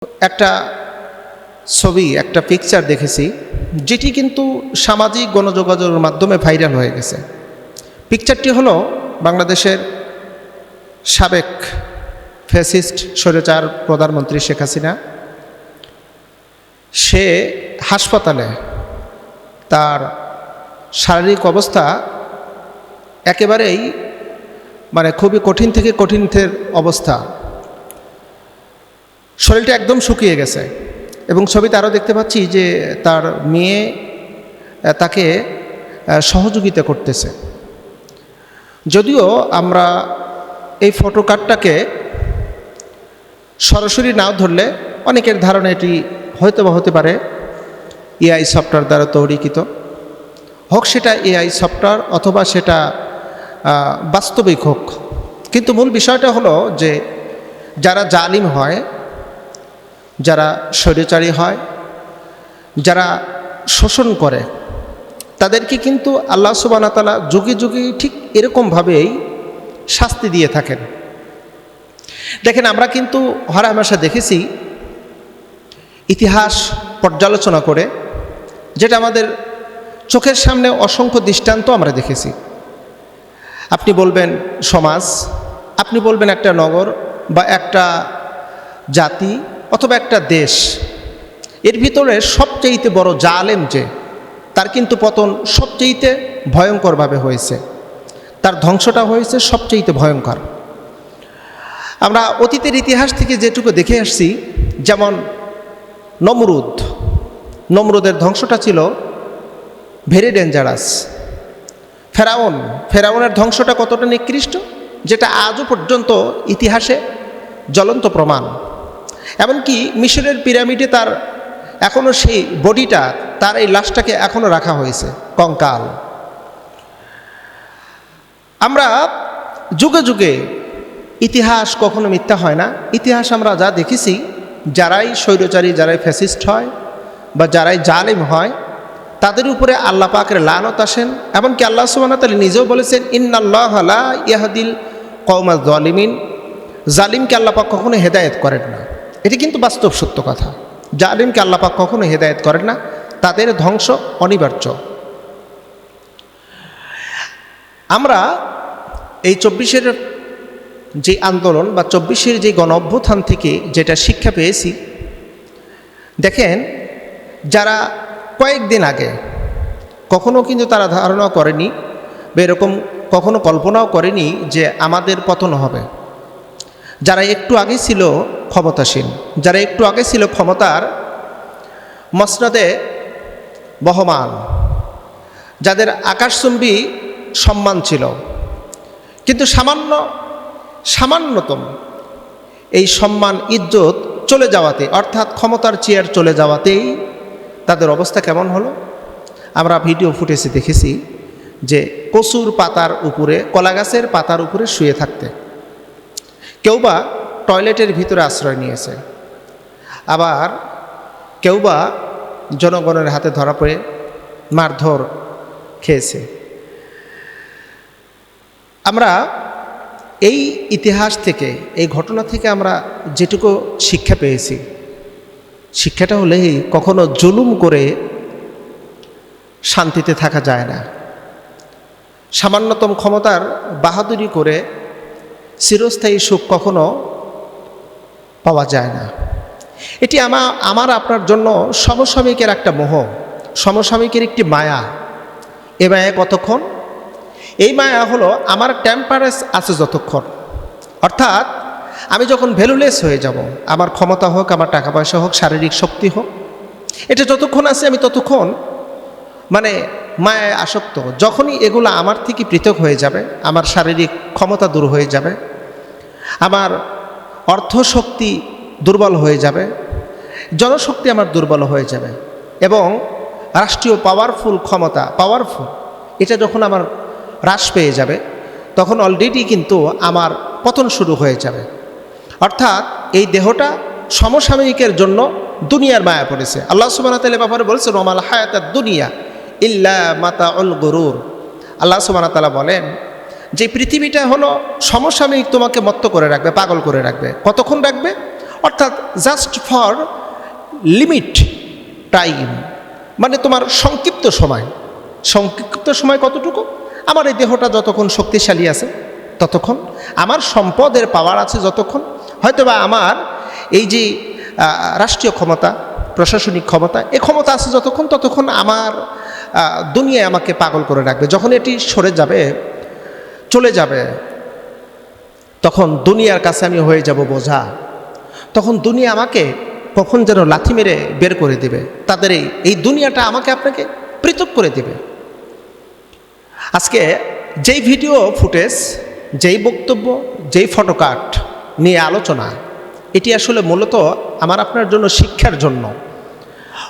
একটা ছবি, একটা পিকচার দেখেছি, যেটি কিন্তু সামাজিক গণযোগাযোগের মাধ্যমে ভাইরাল হয়ে গেছে। পিকচারটি হলো বাংলাদেশের সাবেক ফ্যাসিস্ট স্বৈরাচার প্রধানমন্ত্রী শেখ হাসিনা। সে হাসপাতালে, তার শারীরিক অবস্থা একেবারেই খুবই কঠিন থেকে কঠিনের অবস্থা, শরীরটা একদম শুকিয়ে গেছে। এবং ছবিতে আরও দেখতে পাচ্ছি যে তার মেয়ে তাকে সহযোগিতা করতেছে। যদিও আমরা এই ফটো কার্ডটাকে সরাসরি নাও ধরলে অনেকের ধারণা এটি হতে পারে এআই সফটওয়্যার দ্বারা তৈরিকৃত, হোক সেটা এআই সফটওয়্যার অথবা সেটা বাস্তবিক হোক। কিন্তু মূল বিষয়টা হলো যে যারা জালিম হয়, যারা স্বৈরাচারী হয়, যারা শোষণ করে, তাদেরকে কিন্তু আল্লাহ সুবহানাহু ওয়া তাআলা যুগে যুগে ঠিক এরকমভাবেই শাস্তি দিয়ে থাকেন। দেখেন, আমরা কিন্তু হরহামেশা দেখেছি ইতিহাস পর্যালোচনা করে, যেটা আমাদের চোখের সামনে অসংখ্য দৃষ্টান্ত আমরা দেখেছি। আপনি বলবেন সমাজ, আপনি বলবেন একটা নগর বা একটা জাতি অথবা একটা দেশ, এর ভিতরে সবচেয়ে বড় জালেম যে, তার কিন্তু পতন সবচেয়ে ভয়ঙ্করভাবে হয়েছে, তার ধ্বংসটা হয়েছে সবচেয়ে ভয়ঙ্কর। আমরা অতীতের ইতিহাস থেকে যেটুকু দেখে আসছি, যেমন নমরুদের ধ্বংসটা ছিল ভেরি ডেঞ্জারাস। ফেরাউনের ধ্বংসটা কতটা নিকৃষ্ট, যেটা আজও পর্যন্ত ইতিহাসে জ্বলন্ত প্রমাণ। এমনকি মিশরের পিরামিডে তার এখনও সেই বডিটা, তার এই লাশটাকে এখনও রাখা হয়েছে, কঙ্কাল। আমরা যুগে যুগে, ইতিহাস কখনো মিথ্যা হয় না। ইতিহাস আমরা যা দেখেছি, যারাই স্বৈরাচারী, যারাই ফ্যাসিস্ট হয় বা যারাই জালিম হয়, তাদের উপরে আল্লাহ পাকের লানত আসেন। এমনকি আল্লাহ সুবহানাহু ওয়া তাআলা নিজেও বলেছেন, ইন্নাল্লাহা লা ইয়াহদিল কওমাজ জালিমিন, জালিমকে আল্লাহ পাক কখনো হেদায়েত করেন না। এটি কিন্তু বাস্তব সত্য কথা। জালিমকে আল্লাহ পাক কখনো হেদায়েত করেন না, তাদের ধ্বংস অনিবার্য। আমরা এই ২৪-এর যে আন্দোলন বা ২৪-এর যে গণ অভ্যুত্থান থেকে যেটা শিক্ষা পেয়েছি, দেখেন, যারা কয়েকদিন আগে কখনো কিন্তু তারা ধারণা করেনি বা এরকম কখনো কল্পনাও করেনি যে আমাদের পতন হবে। যারা একটু আগে ছিল ক্ষমতাসীন, যারা একটু আগে ছিল ক্ষমতার মসনদে বহমান, যাদের আকাশচুম্বী সম্মান ছিল, কিন্তু সামান্যতম এই সম্মান ইজ্জত চলে যাওয়াতে, অর্থাৎ ক্ষমতার চেয়ার চলে যাওয়াতেই তাদের অবস্থা কেমন হলো। আমরা ভিডিও ফুটেজে দেখেছি যে কচুর পাতার উপরে, কলা গাছের পাতার উপরে শুয়ে থাকতে, কেউ বা টয়লেটের ভিতরে আশ্রয় নিয়েছে, আবার কেউ বা জনগণের হাতে ধরা পড়ে মারধর খেয়েছে। আমরা এই ইতিহাস থেকে, এই ঘটনা থেকে আমরা যেটুকু শিক্ষা পেয়েছি, শিক্ষাটা হলে কখনো জুলুম করে শান্তিতে থাকা যায় না। সামান্যতম ক্ষমতার বাহাদুরি করে চিরস্থায়ী সুখ কখনো পাওয়া যায় না। এটি আমার আপনার জন্য সমসাময়িকের একটা মোহ, সমসাময়িকের একটি মায়া। এ মায়া কতক্ষণ? এই মায়া হলো আমার টেম্পারেস আছে যতক্ষণ, অর্থাৎ আমি যখন ভ্যালুলেস হয়ে যাব, আমার ক্ষমতা হোক, আমার টাকা পয়সা হোক, শারীরিক শক্তি হোক, এটা যতক্ষণ আছে আমি ততক্ষণ মায়ায় আসক্ত। যখনই এগুলো আমার থেকে পৃথক হয়ে যাবে, আমার শারীরিক ক্ষমতা দূর হয়ে যাবে, আমার অর্থশক্তি দুর্বল হয়ে যাবে, জনশক্তি আমার দুর্বল হয়ে যাবে, এবং রাষ্ট্রীয় ক্ষমতা এটা যখন আমার হ্রাস পেয়ে যাবে, তখন অলরেডি কিন্তু আমার পতন শুরু হয়ে যাবে। অর্থাৎ এই দেহটা সমসাময়িকের জন্য দুনিয়ার মায়া পড়েছে। আল্লাহ সুবহানাহু ওয়া তাআলা ব্যাপারে বলেছেন, ওয়ামাল হায়াতাদ দুনিয়া ইল্লা মাতাউল গুরুর। আল্লাহ সুবহানাহু ওয়া তাআলা বলেন যে পৃথিবীটা হলো সমসাময়িক, তোমাকে মত্ত করে রাখবে, পাগল করে রাখবে। কতক্ষণ রাখবে? অর্থাৎ জাস্ট ফর লিমিট টাইম, মানে তোমার সংক্ষিপ্ত সময় কতটুকু? আমার এই দেহটা যতক্ষণ শক্তিশালী আছে ততক্ষণ, আমার সম্পদের পাওয়ার আছে যতক্ষণ, হয়তোবা আমার এই যে রাষ্ট্রীয় ক্ষমতা, প্রশাসনিক ক্ষমতা, এই ক্ষমতা আছে যতক্ষণ, ততক্ষণ আমার দুনিয়ায় আমাকে পাগল করে রাখবে। যখন এটি সরে যাবে, চলে যাবে, তখন দুনিয়ার কাছে আমি হয়ে যাব বোঝা। তখন দুনিয়া আমাকে কখন যেন লাথি মেরে বের করে দেবে, তাদের এই দুনিয়াটা আমাকে আপনাকে পৃথক করে দেবে। আজকে যেই ভিডিও ফুটেজ, যেই বক্তব্য, যেই ফটোকার্ড নিয়ে আলোচনা, এটি আসলে মূলত আমার আপনার জন্য শিক্ষার জন্য।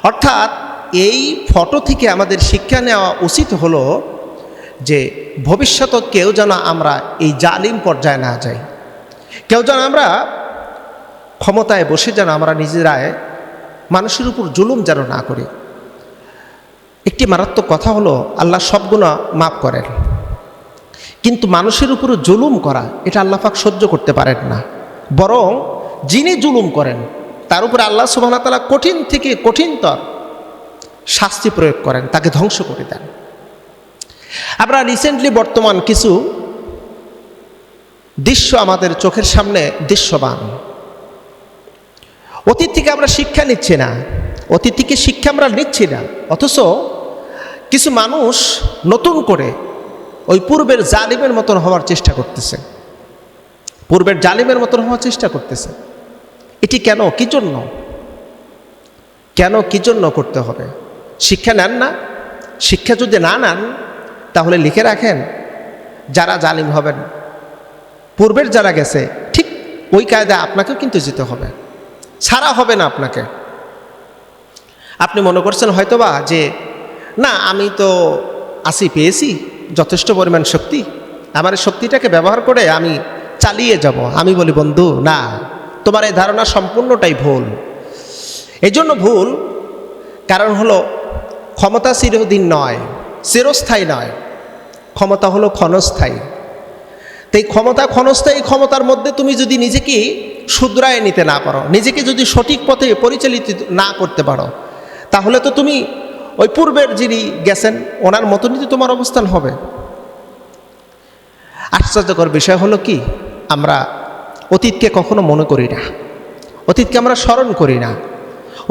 অর্থাৎ এই ফটো থেকে আমাদের শিক্ষা নেওয়া উচিত হলো যে ভবিষ্যতে কেউ যেন আমরা এই জালিম পর্যায়ে না যাই, কেউ যেন আমরা ক্ষমতায় বসে যেন আমরা নিজেরাই মানুষের উপর জুলুম যেন না করি। একটি মারাত্মক কথা হলো, আল্লাহ সব গুনাহ মাফ করেন, কিন্তু মানুষের উপর জুলুম করা এটা আল্লাহ পাক সহ্য করতে পারেন না। বরং যিনি জুলুম করেন তার উপরে আল্লাহ সুবহানাহু ওয়া তাআলা কঠিন থেকে কঠিনতর শাস্তি প্রয়োগ করেন, তাকে ধ্বংস করে দেন। আমরা রিসেন্টলি বর্তমান কিছু দৃশ্য আমাদের চোখের সামনে দৃশ্যমান। অতীত থেকে আমরা শিক্ষা নিচ্ছি না, অতীত থেকে শিক্ষা আমরা নিচ্ছি না, অথচ কিছু মানুষ নতুন করে ওই পূর্বের জালিমের মতন হওয়ার চেষ্টা করতেছে, পূর্বের জালিমের মতন হওয়ার চেষ্টা করতেছে। এটি কেন, কি জন্য, কেন, কি জন্য করতে হবে? শিক্ষা নেন না? শিক্ষা যদি না নেন তাহলে লিখে রাখেন, যারা জালিম হবেন, পূর্বের যারা গেছে, ঠিক ওই কায়দায় আপনাকেও কিন্তু যেতে হবে, ছাড়া হবে না আপনাকে। আপনি মনে করছেন হয়তোবা যে না, আমি তো পেয়েছি যথেষ্ট পরিমাণ শক্তি, আমার এই শক্তিটাকে ব্যবহার করে আমি চালিয়ে যাব। আমি বলি বন্ধু, না, তোমার এই ধারণা সম্পূর্ণটাই ভুল। এই জন্য ভুল, কারণ হলো ক্ষমতা চিরদিন নয়, চিরস্থায়ী নয়, ক্ষমতা হলো ক্ষণস্থায়ী। তো এই ক্ষমতা ক্ষণস্থায়ী, ক্ষমতার মধ্যে তুমি যদি নিজেকে শুধরায় নিতে না পারো, নিজেকে যদি সঠিক পথে পরিচালিত না করতে পারো, তাহলে তো তুমি ওই পূর্বের যিনি গেছেন ওনার মতনই তো তোমার অবস্থান হবে। আশ্চর্যকর বিষয় হলো কি, আমরা অতীতকে কখনো মনে করি না, অতীতকে আমরা স্মরণ করি না।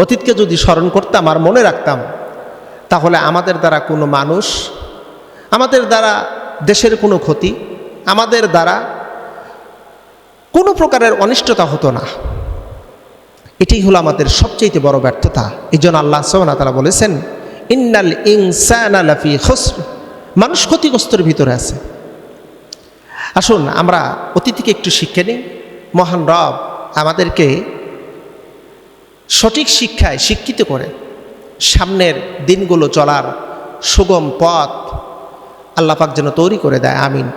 অতীতকে যদি স্মরণ করতাম আর মনে রাখতাম, তাহলে আমাদের দ্বারা কোনো মানুষ, আমাদের দ্বারা দেশের কোনো ক্ষতি, আমাদের দ্বারা কোনো প্রকারের অনিষ্টতা হতো না। এটাই হলো আমাদের সবচেয়ে বড় ব্যর্থতা। এই জন্য আল্লাহ সুবহানাহু ওয়া তাআলা বলেছেন, ইন্নাল ইনসানা লাফি খুসর, মানুষ ক্ষতিগ্রস্তের ভিতরে আছে। আসুন আমরা অতীত থেকে একটু শিক্ষা নিই। মহান রব আমাদেরকে সঠিক শিক্ষায় শিক্ষিত করে সামনের দিনগুলো চলার সুগম পথ আল্লাহ পাক যেন তৈরি করে দেয়। আমিন।